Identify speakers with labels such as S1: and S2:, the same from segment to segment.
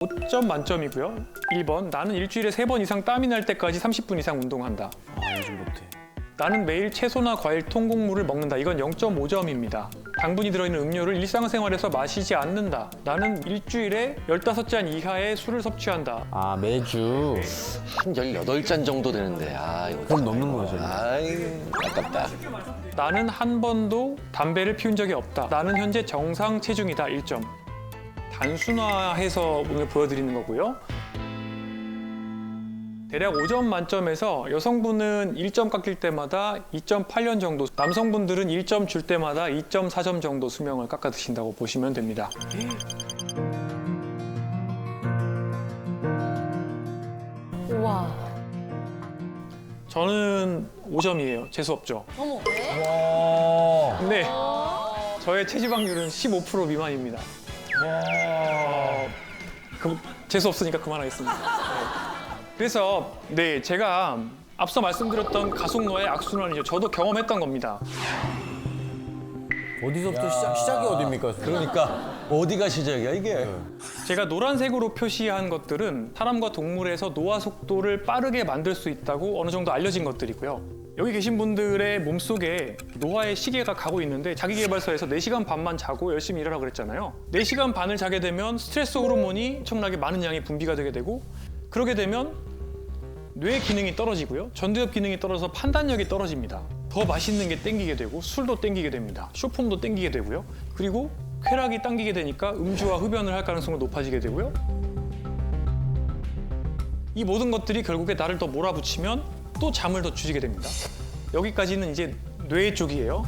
S1: 5점 만점이고요. 1번, 나는 일주일에 3번 이상 땀이 날 때까지 30분 이상 운동한다.
S2: 요즘 못해.
S1: 나는 매일 채소나 과일, 통곡물을 먹는다. 이건 0.5점입니다. 당분이 들어있는 음료를 일상생활에서 마시지 않는다. 나는 일주일에 15잔 이하의 술을 섭취한다.
S2: 아, 매주.
S3: 한 18잔 정도 되는데 이거
S2: 그럼 넘는 거죠.
S3: 아깝다.
S1: 나는 한 번도 담배를 피운 적이 없다. 나는 현재 정상 체중이다. 1점. 단순화해서 오늘 보여드리는 거고요. 대략 5점 만점에서 여성분은 1점 깎일 때마다 2.8년 정도, 남성분들은 1점 줄 때마다 2.4점 정도 수명을 깎아 드신다고 보시면 됩니다.
S4: 우와.
S1: 저는 5점이에요. 재수 없죠.
S4: 어머.
S2: 와.
S1: 근데 저의 체지방률은 15% 미만입니다. 재수 없으니까 그만하겠습니다. 그래서 제가 앞서 말씀드렸던 가속노화의 악순환이죠. 저도 경험했던 겁니다.
S2: 어디서부터 시작이 어딥니까?
S3: 그러니까 어디가 시작이야 이게?
S1: 제가 노란색으로 표시한 것들은 사람과 동물에서 노화 속도를 빠르게 만들 수 있다고 어느 정도 알려진 것들이고요. 여기 계신 분들의 몸속에 노화의 시계가 가고 있는데 자기계발서에서 4시간 반만 자고 열심히 일하라고 그랬잖아요. 4시간 반을 자게 되면 스트레스 호르몬이 엄청나게 많은 양이 분비가 되게 되고 그러게 되면 뇌 기능이 떨어지고요. 전두엽 기능이 떨어져서 판단력이 떨어집니다. 더 맛있는 게 땡기게 되고 술도 땡기게 됩니다. 쇼폼도 땡기게 되고요. 그리고 쾌락이 당기게 되니까 음주와 흡연을 할 가능성이 높아지게 되고요. 이 모든 것들이 결국에 나를 더 몰아붙이면 또 잠을 더 주지게 됩니다. 여기까지는 이제 뇌 쪽이에요.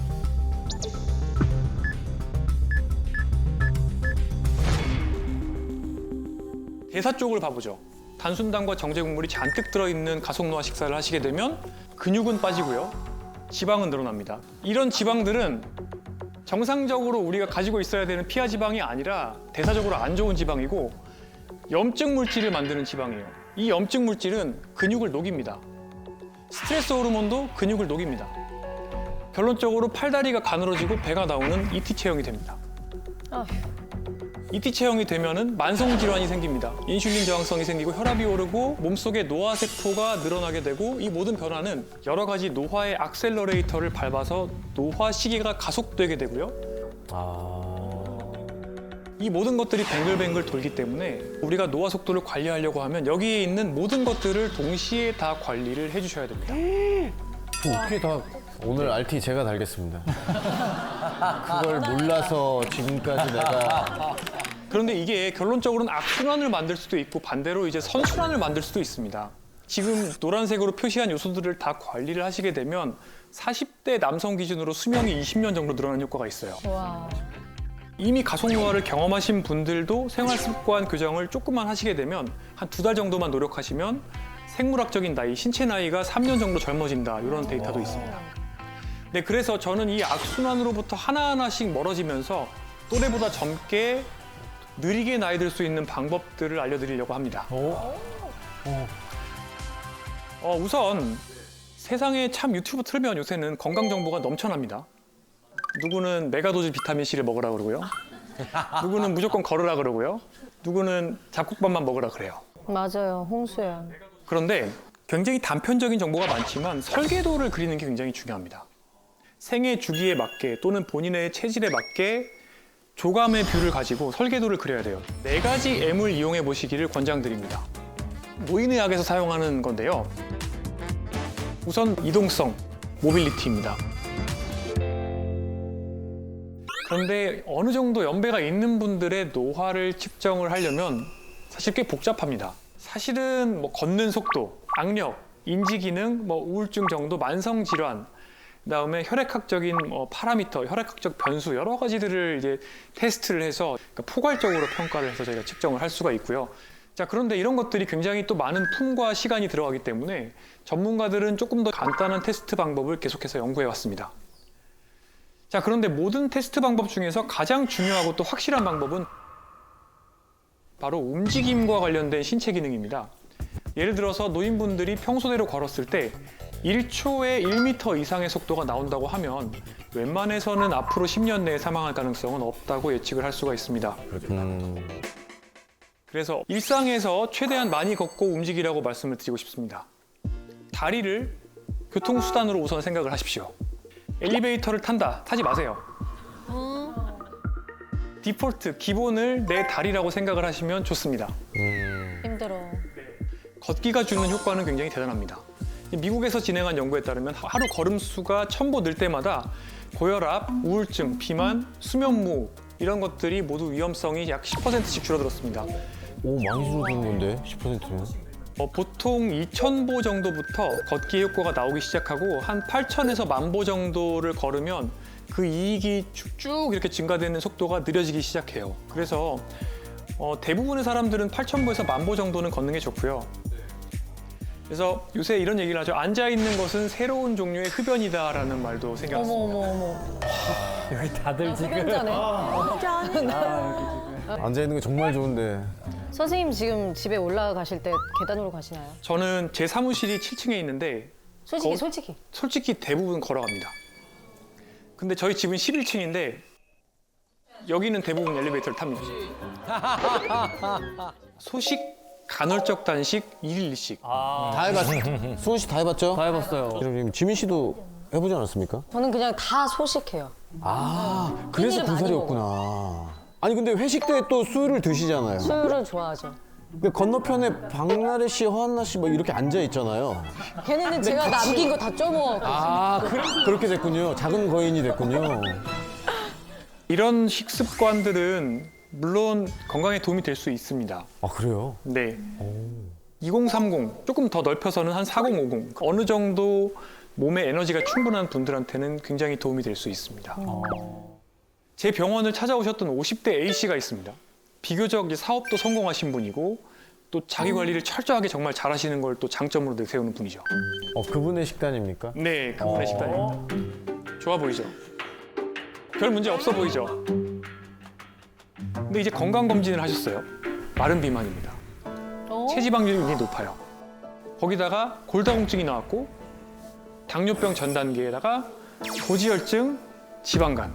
S1: 대사 쪽을 봐보죠. 단순당과 정제국물이 잔뜩 들어있는 가속노화 식사를 하시게 되면 근육은 빠지고요. 지방은 늘어납니다. 이런 지방들은 정상적으로 우리가 가지고 있어야 되는 피하 지방이 아니라 대사적으로 안 좋은 지방이고 염증 물질을 만드는 지방이에요. 이 염증 물질은 근육을 녹입니다. 스트레스 호르몬도 근육을 녹입니다. 결론적으로 팔다리가 가늘어지고 배가 나오는 ET 체형이 됩니다. ET 체형이 되면은 만성 질환이 생깁니다. 인슐린 저항성이 생기고 혈압이 오르고 몸속에 노화 세포가 늘어나게 되고 이 모든 변화는 여러 가지 노화의 액셀러레이터를 밟아서 노화 시기가 가속되게 되고요. 이 모든 것들이 뱅글뱅글 돌기 때문에 우리가 노화 속도를 관리하려고 하면 여기에 있는 모든 것들을 동시에 다 관리를 해주셔야 됩니다.
S2: 어떻게 다 오늘 RT 제가 달겠습니다. 그걸 몰라서 지금까지 내가
S1: 그런데 이게 결론적으로는 악순환을 만들 수도 있고 반대로 이제 선순환을 만들 수도 있습니다. 지금 노란색으로 표시한 요소들을 다 관리를 하시게 되면 40대 남성 기준으로 수명이 20년 정도 늘어나는 효과가 있어요.
S4: 와.
S1: 이미 가속노화를 경험하신 분들도 생활습관 교정을 조금만 하시게 되면 한 2달 정도만 노력하시면 생물학적인 나이, 신체 나이가 3년 정도 젊어진다 이런 데이터도 있습니다. 네, 그래서 저는 이 악순환으로부터 하나하나씩 멀어지면서 또래보다 젊게 느리게 나이 들 수 있는 방법들을 알려드리려고 합니다. 우선 세상에 참 유튜브 틀면 요새는 건강 정보가 넘쳐납니다. 누구는 메가도즈 비타민C를 먹으라 그러고요. 누구는 무조건 걸으라 그러고요. 누구는 잡곡밥만 먹으라 그래요.
S4: 맞아요. 홍수연.
S1: 그런데 굉장히 단편적인 정보가 많지만 설계도를 그리는 게 굉장히 중요합니다. 생애 주기에 맞게 또는 본인의 체질에 맞게 조감의 뷰를 가지고 설계도를 그려야 돼요. 4가지 M을 이용해 보시기를 권장드립니다. 노인의학에서 사용하는 건데요. 우선 이동성, 모빌리티입니다. 그런데 어느 정도 연배가 있는 분들의 노화를 측정을 하려면 사실 꽤 복잡합니다. 사실은 걷는 속도, 악력, 인지 기능, 우울증 정도, 만성 질환, 그다음에 혈액학적인 파라미터, 혈액학적 변수 여러 가지들을 이제 테스트를 해서 포괄적으로 평가를 해서 저희가 측정을 할 수가 있고요. 자, 그런데 이런 것들이 굉장히 또 많은 품과 시간이 들어가기 때문에 전문가들은 조금 더 간단한 테스트 방법을 계속해서 연구해 왔습니다. 자, 그런데 모든 테스트 방법 중에서 가장 중요하고 또 확실한 방법은 바로 움직임과 관련된 신체 기능입니다. 예를 들어서 노인분들이 평소대로 걸었을 때 1초에 1m 이상의 속도가 나온다고 하면 웬만해서는 앞으로 10년 내에 사망할 가능성은 없다고 예측을 할 수가 있습니다. 그래서 일상에서 최대한 많이 걷고 움직이라고 말씀을 드리고 싶습니다. 다리를 교통수단으로 우선 생각을 하십시오. 엘리베이터를 타지 마세요. 디폴트, 기본을 내 다리라고 생각을 하시면 좋습니다.
S4: 힘들어.
S1: 걷기가 주는 효과는 굉장히 대단합니다. 미국에서 진행한 연구에 따르면 하루 걸음 수가 1000보 늘 때마다 고혈압, 우울증, 비만, 수면무호 이런 것들이 모두 위험성이 약 10%씩 줄어들었습니다.
S2: 오, 많이 줄어드는 건데, 10%면.
S1: 보통 2000보 정도부터 걷기 효과가 나오기 시작하고 한 8000에서 10,000보 정도를 걸으면 그 이익이 쭉 이렇게 증가되는 속도가 느려지기 시작해요. 그래서 대부분의 사람들은 8000보에서 10,000보 정도는 걷는 게 좋고요. 그래서 요새 이런 얘기를 하죠. 앉아 있는 것은 새로운 종류의 흡연이다라는 말도
S4: 어머
S1: 생겨났습니다.
S4: 어머 어머.
S5: 다들 지금
S4: 흡연자네.
S2: 앉아있는 게 정말 좋은데.
S4: 선생님 지금 집에 올라가실 때 계단으로 가시나요?
S1: 저는 제 사무실이 7층에 있는데
S4: 솔직히.
S1: 솔직히 대부분 걸어갑니다. 근데 저희 집은 11층인데 여기는 대부분 엘리베이터를 탑니다. 소식, 간헐적 단식, 1일 2식.
S2: 다 해봤어요. 수호 씨 다 해봤죠?
S5: 다 해봤어요.
S2: 그럼 지민 씨도 해보지 않았습니까?
S4: 저는 그냥 다 소식해요.
S2: 아, 그래서
S4: 끼니를 많이
S2: 군살이었구나. 아니, 근데 회식 때 또 술을 드시잖아요.
S4: 술을 좋아하죠.
S2: 근데 건너편에 박나래 씨, 허한나 씨 뭐 이렇게 앉아 있잖아요.
S4: 걔네는 제가 남긴 거 다 쪼먹었고.
S2: 아, 그렇게 됐군요. 작은 거인이 됐군요.
S1: 이런 식습관들은 물론 건강에 도움이 될 수 있습니다.
S2: 아, 그래요?
S1: 네. 2030 조금 더 넓혀서는 한 4050 어느 정도 몸에 에너지가 충분한 분들한테는 굉장히 도움이 될 수 있습니다. 제 병원을 찾아오셨던 50대 A씨가 있습니다. 비교적 이제 사업도 성공하신 분이고 또 자기 관리를 철저하게 정말 잘하시는 걸 또 장점으로 내세우는 분이죠.
S2: 그분의 식단입니까?
S1: 네, 그분의 식단입니다. 좋아 보이죠? 별 문제 없어 보이죠? 근데 이제 건강검진을 하셨어요. 마른 비만입니다. 체지방률이 굉장히 높아요. 거기다가 골다공증이 나왔고 당뇨병 전 단계에다가 고지혈증, 지방간.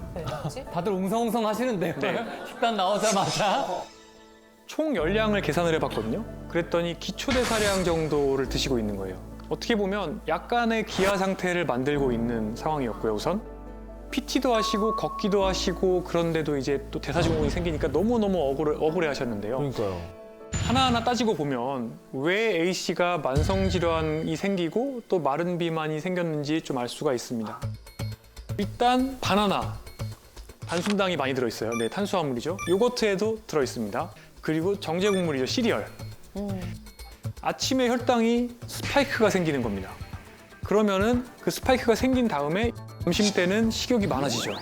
S5: 다들 웅성웅성 하시는데요.
S1: 네.
S5: 식단 나오자마자.
S1: 총 열량을 계산을 해봤거든요. 그랬더니 기초대사량 정도를 드시고 있는 거예요. 어떻게 보면 약간의 기아 상태를 만들고 있는 상황이었고요. 우선 PT도 하시고 걷기도 하시고 그런데도 이제 또 대사증후군이 생기니까 너무너무 억울해하셨는데요.
S2: 그러니까요.
S1: 하나하나 따지고 보면 왜 A씨가 만성질환이 생기고 또 마른 비만이 생겼는지 좀 알 수가 있습니다. 일단 바나나, 단순당이 많이 들어있어요. 네, 탄수화물이죠. 요거트에도 들어있습니다. 그리고 정제국물이죠. 시리얼. 아침에 혈당이 스파이크가 생기는 겁니다. 그러면은 그 스파이크가 생긴 다음에 점심 때는 식욕이 많아지죠.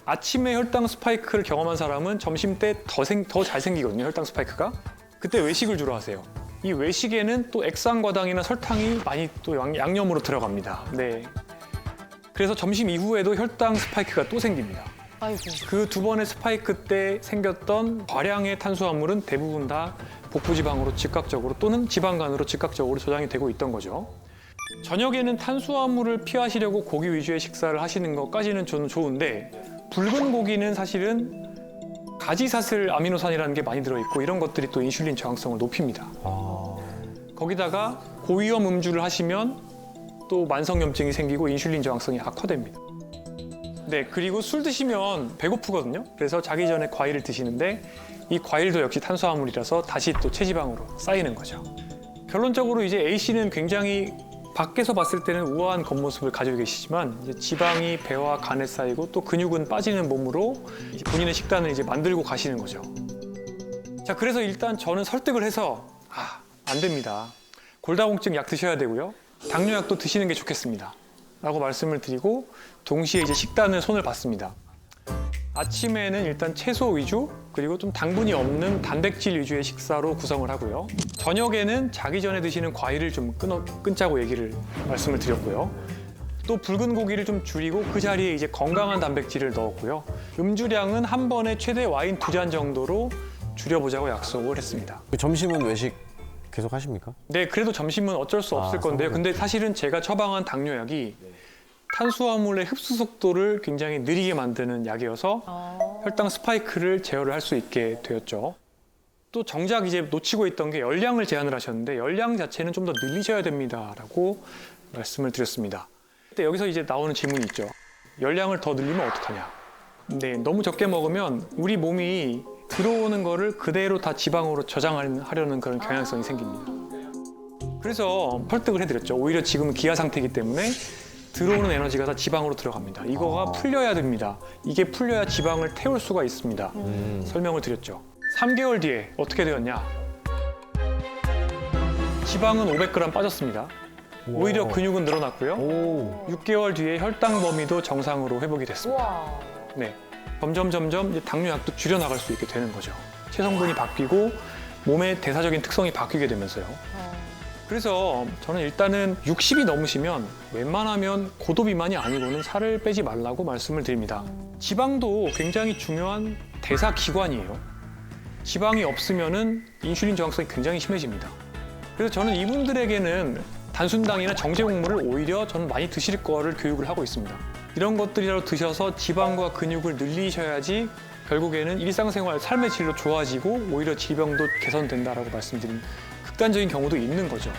S1: 아침에 혈당 스파이크를 경험한 사람은 점심 때 더 잘 생기거든요. 혈당 스파이크가. 그때 외식을 주로 하세요. 이 외식에는 또 액상과당이나 설탕이 많이 또 양념으로 들어갑니다. 네. 그래서 점심 이후에도 혈당 스파이크가 또 생깁니다.
S4: 아이고.
S1: 그 두 번의 스파이크 때 생겼던 과량의 탄수화물은 대부분 다 복부지방으로 즉각적으로 또는 지방간으로 즉각적으로 저장이 되고 있던 거죠. 저녁에는 탄수화물을 피하시려고 고기 위주의 식사를 하시는 것까지는 저는 좋은데 붉은 고기는 사실은 가지사슬 아미노산이라는 게 많이 들어있고 이런 것들이 또 인슐린 저항성을 높입니다. 거기다가 고위험 음주를 하시면 또 만성염증이 생기고 인슐린 저항성이 악화됩니다. 네, 그리고 술 드시면 배고프거든요. 그래서 자기 전에 과일을 드시는데 이 과일도 역시 탄수화물이라서 다시 또 체지방으로 쌓이는 거죠. 결론적으로 이제 A씨는 굉장히 밖에서 봤을 때는 우아한 겉모습을 가지고 계시지만 이제 지방이 배와 간에 쌓이고 또 근육은 빠지는 몸으로 이제 본인의 식단을 이제 만들고 가시는 거죠. 자, 그래서 일단 저는 설득을 해서 안 됩니다. 골다공증 약 드셔야 되고요. 당뇨약도 드시는 게 좋겠습니다. 라고 말씀을 드리고 동시에 이제 식단을 손을 봤습니다. 아침에는 일단 채소 위주 그리고 좀 당분이 없는 단백질 위주의 식사로 구성을 하고요. 저녁에는 자기 전에 드시는 과일을 좀 끊자고 말씀을 드렸고요. 또 붉은 고기를 좀 줄이고 그 자리에 이제 건강한 단백질을 넣었고요. 음주량은 한 번에 최대 와인 2잔 정도로 줄여보자고 약속을 했습니다.
S2: 점심은 외식 계속 하십니까?
S1: 네, 그래도 점심은 어쩔 수 없을 건데요. 근데 사실은 제가 처방한 당뇨약이 탄수화물의 흡수 속도를 굉장히 느리게 만드는 약이어서 혈당 스파이크를 제어를 할 수 있게 되었죠. 또 정작 이제 놓치고 있던 게 열량을 제한을 하셨는데 열량 자체는 좀 더 늘리셔야 됩니다라고 말씀을 드렸습니다. 근데 여기서 이제 나오는 질문이 있죠. 열량을 더 늘리면 어떡하냐? 네, 너무 적게 먹으면 우리 몸이 들어오는 거를 그대로 다 지방으로 저장하려는 그런 경향성이 생깁니다. 그래서 설득을 해드렸죠. 오히려 지금은 기아 상태이기 때문에 들어오는 에너지가 다 지방으로 들어갑니다. 이거가 풀려야 됩니다. 이게 풀려야 지방을 태울 수가 있습니다. 설명을 드렸죠. 3개월 뒤에 어떻게 되었냐? 지방은 500g 빠졌습니다. 오히려 근육은 늘어났고요. 6개월 뒤에 혈당 범위도 정상으로 회복이 됐습니다.
S4: 와.
S1: 네, 점점 이제 당뇨약도 줄여나갈 수 있게 되는 거죠. 체성분이 바뀌고 몸의 대사적인 특성이 바뀌게 되면서요. 그래서 저는 일단은 60이 넘으시면 웬만하면 고도 비만이 아니고는 살을 빼지 말라고 말씀을 드립니다. 지방도 굉장히 중요한 대사 기관이에요. 지방이 없으면은 인슐린 저항성이 굉장히 심해집니다. 그래서 저는 이분들에게는 단순당이나 정제 곡물을 오히려 저는 많이 드실 거를 교육을 하고 있습니다. 이런 것들이라도 드셔서 지방과 근육을 늘리셔야지 결국에는 일상생활 삶의 질도 좋아지고 오히려 질병도 개선된다라고 말씀드린 극단적인 경우도 있는 거죠.